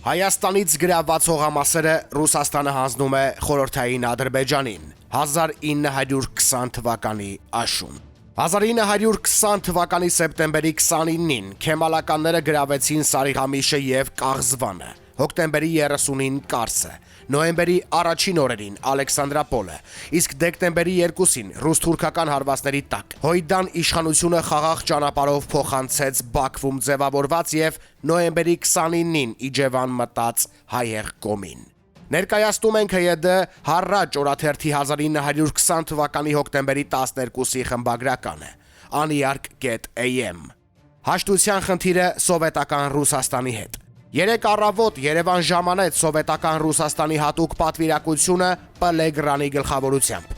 Հայաստանից գրաված հողամասերը Ռուսաստանը հանձնում է խորհրդային Ադրբեջանին 1920 թվականի աշուն։ 1920 թվականի սեպտեմբերի 29-ին քեմալականները գրավեցին Սարիղամիշը և Կաղզվանը, հոկտեմբերի 30-ին Կարսը, նոյեմբերի առաջին օրերին Ալեքսանդրապոլը, իսկ դեկտեմբերի 2-ին ռուս-թուրքական հարվածների տակ Հոյդան իշխանությունը խաղաղ ճանապարհով փոխանցեց Բաքվում ձևավորված և նոյեմբերի 29-ին Իջևան մտած հայեղ կոմին։ Ներկայացնում ենք ՀՅԴ Հարաճ օրաթերթի 1920 թվականի հոկտեմբերի 12-ի խմբագրականը Անիարկ.am Հաշտության խնդիրը սովետական Ռուսաստանի հետ։ Երեկ առավոտ Երևան ժամանեց սովետական Ռուսաստանի հատուկ պատվիրակությունը Պելեգրանի գլխավորությամբ։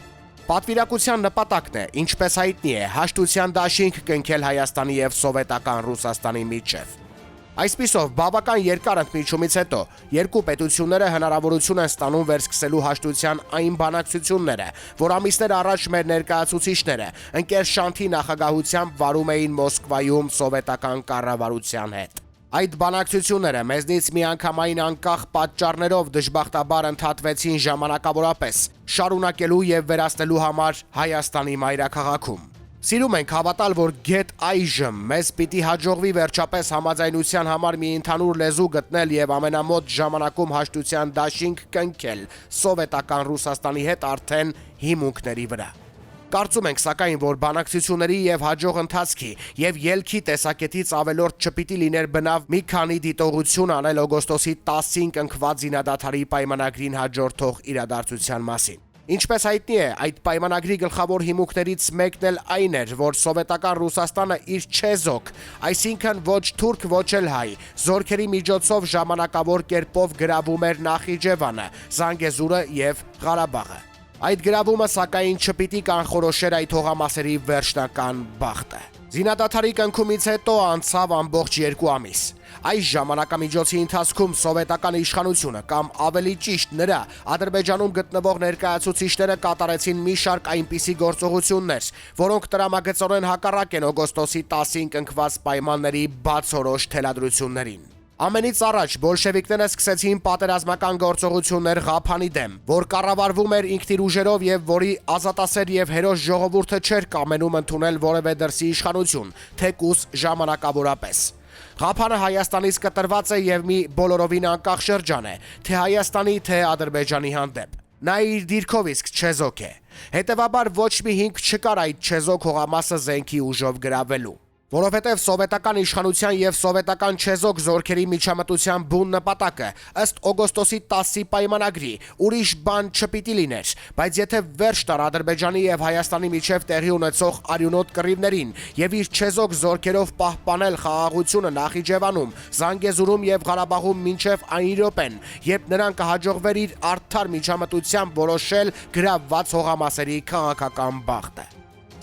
Պատվիրակության նպատակն է, ինչպես հայտնի է, հաշտության դաշինք կնքել Հայաստանի և սովետական Ռուսաստանի միջև։ Այսպիսով, բավական երկար ընդմիջումից հետո երկու պետությունները հնարավորություն են ստանում վերսկսելու հաշտության այն բանակցությունները, որ ամիսներ առաջ մեր ներկայացուցիչները ընկեր Շանթի նախագահությամբ վարում էին Մոսկվայում սովետական կառավարության հետ։ Այդ բանակցությունները մեզնից միանգամայն անկախ պատճառներով դժբախտաբար ընդհատվեցին ժամանակավորապես, շարունակելու և վերացնելու համար Հայաստանի մայրաքաղաքում։ Սիրում ենք հավատալ, որ գեթ այժմ մեզ պիտի հաջողվի վերջապես համաձայնության համար մի ընդհանուր լեզու գտնել և ամենամոտ ժամանակում հաշտության դաշինք կնքել սովետական Ռուսաստանի հետ արդեն հիմունքների վրա։ Կարծում ենք, սակայն, որ բանակցությունների և հաջող ընթացքի և ելքի տեսակետից ավելորդ չպիտի լիներ բնավ մի քանի դիտողություն անել օգոստոսի 10-ին կնքված զինադադարի պայմանագրին հաջորդող իրադարձության մասին։ Ինչպես հայտնի է, այդ պայմանագրի գլխավոր հիմունքներից մեկն էլ այն էր, որ սովետական Ռուսաստանը իր չեզոք, այսինքն ոչ թուրք, ոչ էլ հայ, զորքերի միջոցով ժամանակավոր կերպով գրավում էր Նախիջևանը, Զանգեզուրը և Ղարաբաղը։ Այդ գրավումը սակայն չպիտի կանխորոշեր այդ հողամասերի վերջնական բախտը։ Զինադադարի կնքումից հետո անցավ ամբողջ 2 ամիս։ Այս ժամանակամիջոցի ընթացքում սովետական իշխանությունը կամ ավելի ճիշտ նրա Ադրբեջանում գտնվող ներկայացուցիչները կատարեցին մի շարք այնպիսի գործողություններ, որոնք տրամագծորեն հակառակ են օգոստոսի 10-ին կնքված պայմանների բացորոշ թելադրություններին։ Ամենից առաջ բոլշևիկները սկսեցին պատերազմական գործողություններ Ղափանի դեմ, որ կառավարվում էր ինքնիր ուժերով և որի ազատասեր և հերոս ժողովուրդը չէր կամենում ընդունել որևէ դրսի իշխանություն, թեկուզ ժամանակավորապես։ Ղափանը Հայաստանից կտրված է և մի բոլորովին անկախ շրջան է, թե Հայաստանի, թե Ադրբեջանի հանդեպ։ Նա իր դիրքով իսկ չեզոք է։ Հետևաբար ոչ մի հիմք չկար այդ չեզոք հողամասը զենքի ուժով գրավելու։ Որովհետև սովետական իշխանության և սովետական չեզոք զորքերի միջամտության բուն նպատակը ըստ օգոստոսի 10-ի պայմանագրի ուրիշ բան չպիտի լիներ, բայց եթե վերջ տար Ադրբեջանի և Հայաստանի միջև տեղի ունեցող արյունոտ կռիվներին և իր չեզոք զորքերով պահպանել խաղաղությունը Նախիջևանում, Զանգեզուրում և Ղարաբաղում մինչև այն րոպեն, երբ նրան կհաջողվեր իր արդար միջամտությամբ որոշել գրավված հողամասերի քաղաքական բախտը։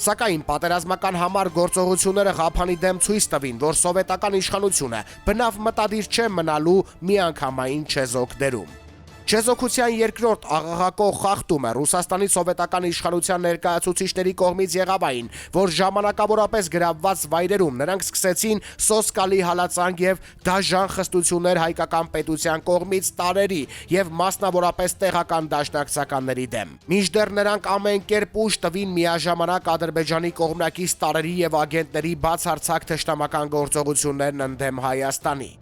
Սակայն պատերազմական համար գործողությունները Ղափանի դեմ ցույց տվին, որ սովետական իշխանությունը բնավ մտադիր չէ մնալու միանգամայն չեզոք դերում։ Չեզոքության երկրորդ աղաղակող խախտումը Ռուսաստանի սովետական իշխանության ներկայացուցիչների կողմից եղավ այն, որ ժամանակավորապես գրավված վայրերում նրանք սկսեցին սոսկալի հալածանք և դաժան խստություններ հայկական պետության կողմից տարրերի և մասնավորապես տեղական դաշնակցականների դեմ։ Մինչդեռ նրանք ամեն կերպ ուժ տվին միաժամանակ Ադրբեջանի կողմնակից տարրերի և ագենտների բացարձակ թշնամական գործողություններն ընդդեմ Հայաստանի։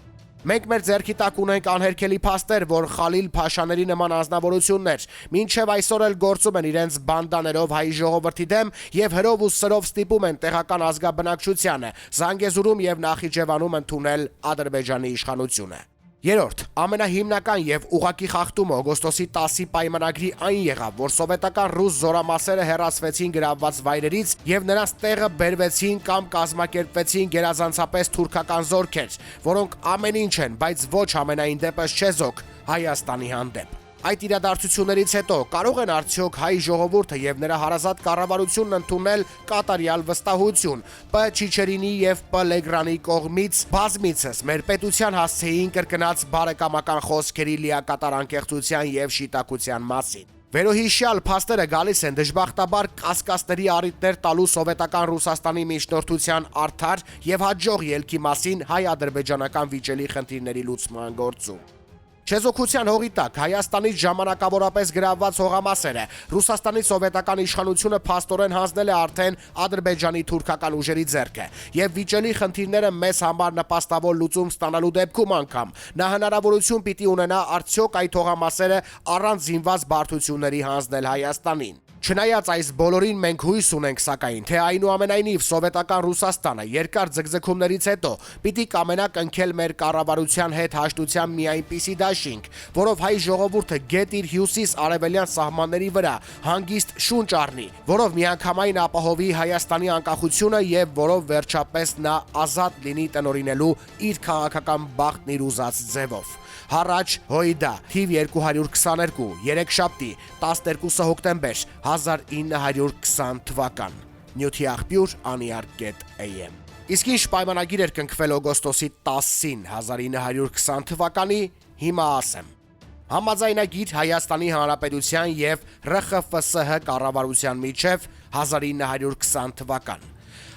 Մենք մեր ձեռքի տակ ունենք անհերքելի փաստեր, որ Խալիլ Փաշաների նման անձնավորություններ մինչև այսօր էլ գործում են իրենց բանդաներով հայ ժողովրդի դեմ և հրով ու սրով ստիպում են տեղական ազգաբնակչությանը Զանգեզուրում և Նախիջևանում ընդունել Ադրբեջանի իշխանությունը։ Երրորդ, ամենահիմնական և ուղղակի խախտումը օգոստոսի 10-ի պայմանագրի այն եղավ, որ սովետական ռուս զորամասերը հեռացվեցին գրավված վայրերից և նրանց տեղը բերվեցին կամ կազմակերպվեցին գերազանցապես թուրքական զորքեր, որոնք ամեն ինչ են, բայց ոչ համենայն դեպս չեզոք Հայաստանի հանդեպ։ Այդ իրադարձություններից հետո կարող են արդյոք հայ ժողովուրդը և նրա հարազատ կառավարությունն ընդունել կատարյալ վստահություն Պ. Չիչերինի և Պելեգրանի կողմից բազմիցս մեր պետության հասցեին կրկնած բարեկամական խոսքերի լիակատար անկեղծության և շիտակության մասին։ Վերոհիշյալ փաստերը գալիս են դժբախտաբար կասկածների առիթներ տալու սովետական Ռուսաստանի միջնորդության արդար և հաջող ելքի մասին հայ-ադրբեջանական վիճելի խնդիրների լուծման գործում։ Չեզոքության հողի տակ Հայաստանից ժամանակավորապես գրավված հողամասերը Ռուսաստանի սովետական իշխանությունը փաստորեն հանձնել է արդեն Ադրբեջանի թուրքական ուժերի ձեռքը, եւ վիճելի խնդիրները մեզ համար նպաստավոր լուծում ստանալու դեպքում անգամ նա հնարավորություն պիտի ունենա արդյոք այդ հողամասերը առանց զինված բարդությունների հանձնել Հայաստանին։ Չնայած այս բոլորին մենք հույս ունենք, սակայն, թե այնուամենայնիվ սովետական Ռուսաստանը երկար ձգձգումներից հետո պիտի կամենա կնքել մեր կառավարության հետ հաշտության մի այնպիսի դաշինք, որով հայ ժողովուրդը գետ իր հյուսիս-արևելյան սահմանների վրա հանգիստ շունչ առնի, որով միանգամայն ապահովի Հայաստանի անկախությունը եւ որով վերջապես նա ազատ լինի տնօրինելու իր քաղաքական բախտն իր ուզած ձևով։ Հառաջ Հոյդա, թիվ 222, երեքշաբթի, 12 հոկտեմբեր 1920 թվական։ Նյութի աղբյուր Aniyar.am։ Իսկ ինչ պայմանագիր էր կնքվել օգոստոսի 10-ին 1920 թվականի, հիմա ասեմ։ Համաձայնագիր Հայաստանի Հանրապետության եւ ՌԽՖՍՀ կառավարության միջև 1920 թվական։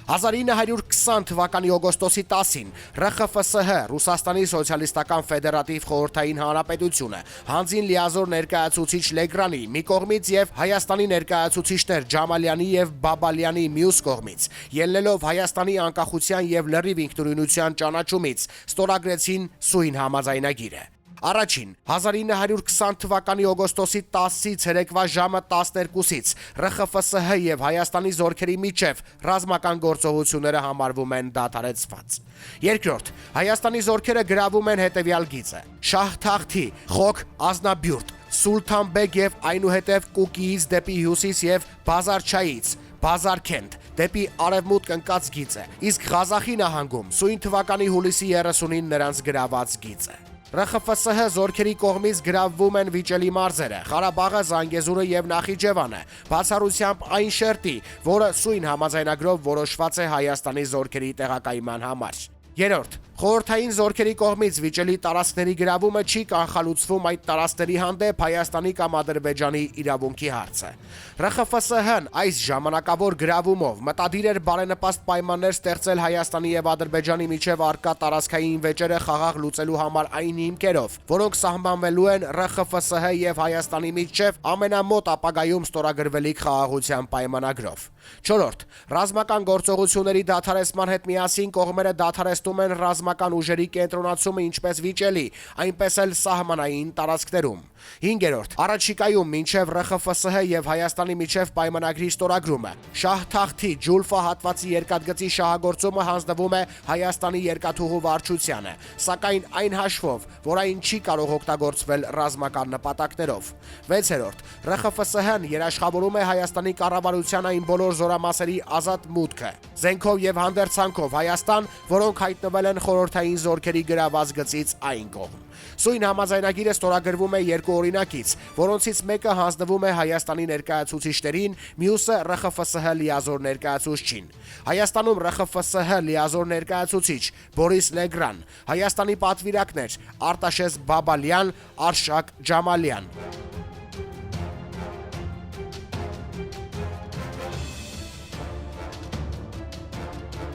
1920 թվականի օգոստոսի 10-ին ՌԽՖՍՀ Ռուսաստանի Սոցիալիստական Ֆեդերատիվ Խորհրդային Հանրապետությունը հանձին լիազոր ներկայացուցիչ Լեգրանի մի կողմից եւ Հայաստանի ներկայացուցիչներ Ջամալյանի եւ Բաբալյանի մյուս կողմից ելնելով Հայաստանի անկախության եւ լրիվ ինքնուրույնության ճանաչումից ստորագրեցին սույն համաձայնագիրը։ Առաջին 1920 թվականի օգոստոսի 10-ից ցերեկվա ժամը 12-ից ՌԽՖՍՀ եւ Հայաստանի զորքերի միջև ռազմական գործողությունները համարվում են դադարեցված։ Երկրորդ Հայաստանի զորքերը գրավում են հետեւյալ գիծը. Շահթախթի, Խոք, Ազնաբյուրտ, Սուլթանբեգ եւ այնուհետեւ Կուկիից դեպի հյուսիս եւ Բազարչայից, Բազարքենտ դեպի արևմուտք ընկած գիծը, իսկ Ղազախի նահանգում սույն թվականի հուլիսի 30-ին նրանց գրաված գիծը։ ՌԽՖՍՀ զորքերի կողմից գրավվում են վիճելի մարզերը, Ղարաբաղը, Զանգեզուրը եւ Նախիջևանը, բացառությամբ այն շերտի, որը սույն համաձայնագրով որոշված է Հայաստանի զորքերի տեղակայման համար։ Երրորդ Խորհրդային զորքերի կողմից վիճելի տարածքների գրավումը չի կանխալուծվում այդ տարածքների հանդեպ Հայաստանի կամ Ադրբեջանի իրավունքի հարցը։ ՌԽՖՍՀ-ն այս ժամանակավոր գրավումով մտադիր էր բարենպաստ պայմաններ ստեղծել Հայաստանի եւ Ադրբեջանի միջև առկա տարածքային վեճերը խաղաղ լուծելու համար այն հիմքերով, որոնք սահմանվելու են ՌԽՖՍՀ եւ Հայաստանի միջև ամենամոտ ապագայում ստորագրվելիք խաղաղության պայմանագրով։ Չորրորդ Ռազմական գործողությունների դադարեցման հետ միասին կողմերը դադարեցնում են ռազմական ուժերի կենտրոնացումը ինչպես վիճելի, այնպես էլ սահմանային տարածքներում։ Հինգերորդ առաջիկայում մինչև ՌԽՖՍՀ եւ Հայաստանի միջև պայմանագրի ստորագրումը Շահթախթի Ջուլֆա հատվածի երկաթգծի շահագործումը հանձնվում է Հայաստանի երկաթուղու վարչությանը, սակայն այն հաշվով, որ այն չի կարող օգտագործվել ռազմական նպատակներով։ Վեցերորդ ՌԽՖՍՀ-ն երաշխավորում է Հայաստանի կառավարության այն բոլոր զորամասերի ազատ մուտքը, զենքով եւ հանդերձանքով Հայաստան, որոնք հայտնվել են խորհրդային զորքերի գրաված գծից այն կողմ։ Սույն համաձայնագիրը ստորագրվում է երկու օրինակից, որոնցից մեկը հանձնվում է Հայաստանի ներկայացուցիչներին, մյուսը ՌԽՖՍՀ լիազոր ներկայացուցչին։ Հայաստանում ՌԽՖՍՀ լիազոր ներկայացուցիչ Բորիս Լեգրան, Հայաստանի պատվիրակներ Արտաշես Բաբալյան, Արշակ Ջամալյան։